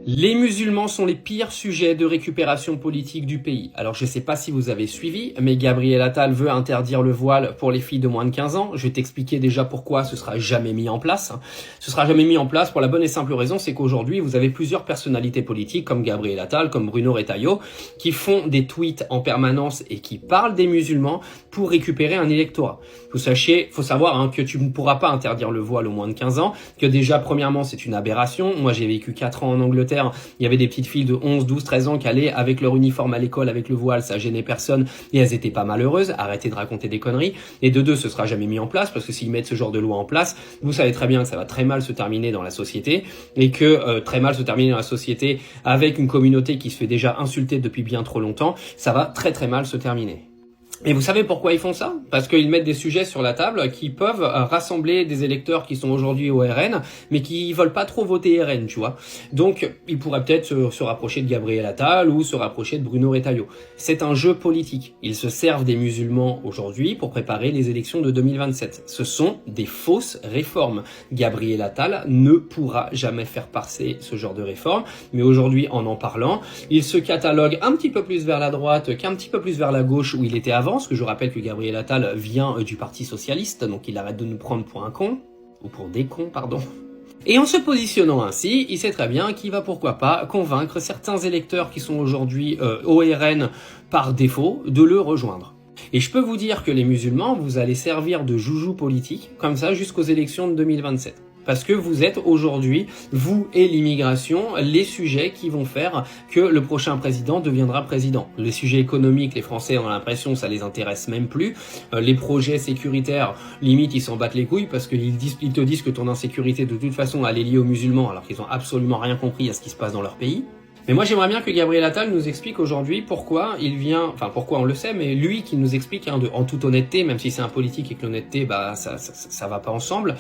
Les musulmans sont les pires sujets de récupération politique du pays. Alors je sais pas si vous avez suivi, mais Gabriel Attal veut interdire le voile pour les filles de moins de 15 ans. Je vais t'expliquer déjà pourquoi ce sera jamais mis en place. Ce sera jamais mis en place pour la bonne et simple raison, c'est qu'aujourd'hui vous avez plusieurs personnalités politiques comme Gabriel Attal, comme Bruno Retailleau, qui font des tweets en permanence et qui parlent des musulmans pour récupérer un électorat. Faut savoir que tu ne pourras pas interdire le voile aux moins de 15 ans, que déjà premièrement c'est une aberration. Moi j'ai vécu 4 ans en Angleterre. Il y avait des petites filles de 11, 12, 13 ans qui allaient avec leur uniforme à l'école, avec le voile, ça gênait personne et elles étaient pas malheureuses. Arrêtez de raconter des conneries. Et de deux, ce sera jamais mis en place parce que s'ils mettent ce genre de loi en place, vous savez très bien que ça va très mal se terminer dans la société et que très mal se terminer dans la société avec une communauté qui se fait déjà insulter depuis bien trop longtemps, ça va très très mal se terminer. Et vous savez pourquoi ils font ça? Parce qu'ils mettent des sujets sur la table qui peuvent rassembler des électeurs qui sont aujourd'hui au RN, mais qui veulent pas trop voter RN, tu vois. Donc, ils pourraient peut-être se rapprocher de Gabriel Attal ou se rapprocher de Bruno Retailleau. C'est un jeu politique. Ils se servent des musulmans aujourd'hui pour préparer les élections de 2027. Ce sont des fausses réformes. Gabriel Attal ne pourra jamais faire passer ce genre de réforme, mais aujourd'hui, en parlant, il se catalogue un petit peu plus vers la droite qu'un petit peu plus vers la gauche où il était avant. Parce que je rappelle que Gabriel Attal vient du Parti Socialiste, donc il arrête de nous prendre pour un con, ou pour des cons, pardon. Et en se positionnant ainsi, il sait très bien qu'il va pourquoi pas convaincre certains électeurs qui sont aujourd'hui au RN par défaut de le rejoindre. Et je peux vous dire que les musulmans, vous allez servir de joujou politique, comme ça, jusqu'aux élections de 2027. Parce que vous êtes aujourd'hui, vous et l'immigration, les sujets qui vont faire que le prochain président deviendra président. Les sujets économiques, les Français ont l'impression que ça les intéresse même plus. Les projets sécuritaires, limite, ils s'en battent les couilles parce qu'ils te disent que ton insécurité, de toute façon, elle est liée aux musulmans alors qu'ils ont absolument rien compris à ce qui se passe dans leur pays. Mais moi, j'aimerais bien que Gabriel Attal nous explique aujourd'hui pourquoi il vient, enfin pourquoi on le sait, mais lui qui nous explique en toute honnêteté, même si c'est un politique et que l'honnêteté, ça va pas ensemble,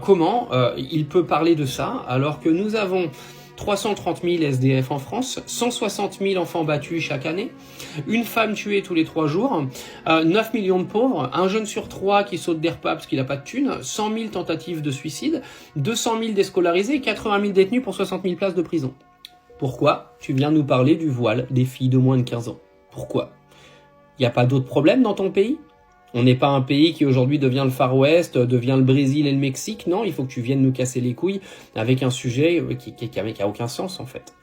comment il peut parler de ça alors que nous avons 330 000 SDF en France, 160 000 enfants battus chaque année, une femme tuée tous les 3 jours, 9 millions de pauvres, un jeune sur 3 qui saute des repas parce qu'il n'a pas de thunes, 100 000 tentatives de suicide, 200 000 déscolarisés, 80 000 détenus pour 60 000 places de prison. Pourquoi tu viens nous parler du voile des filles de moins de 15 ans? Pourquoi? Il n'y a pas d'autres problèmes dans ton pays? On n'est pas un pays qui aujourd'hui devient le Far West, devient le Brésil et le Mexique. Non, il faut que tu viennes nous casser les couilles avec un sujet qui a aucun sens en fait.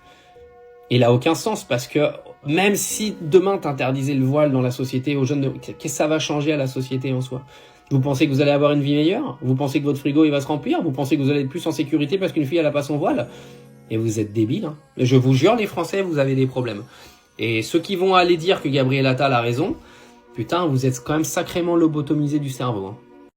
Il a aucun sens parce que même si demain t'interdisais le voile dans la société aux jeunes, qu'est-ce que ça va changer à la société en soi? Vous pensez que vous allez avoir une vie meilleure? Vous pensez que votre frigo il va se remplir? Vous pensez que vous allez être plus en sécurité parce qu'une fille elle a pas son voile? Et vous êtes débiles, hein. Je vous jure, les Français, vous avez des problèmes. Et ceux qui vont aller dire que Gabriel Attal a raison, putain, vous êtes quand même sacrément lobotomisés du cerveau, hein.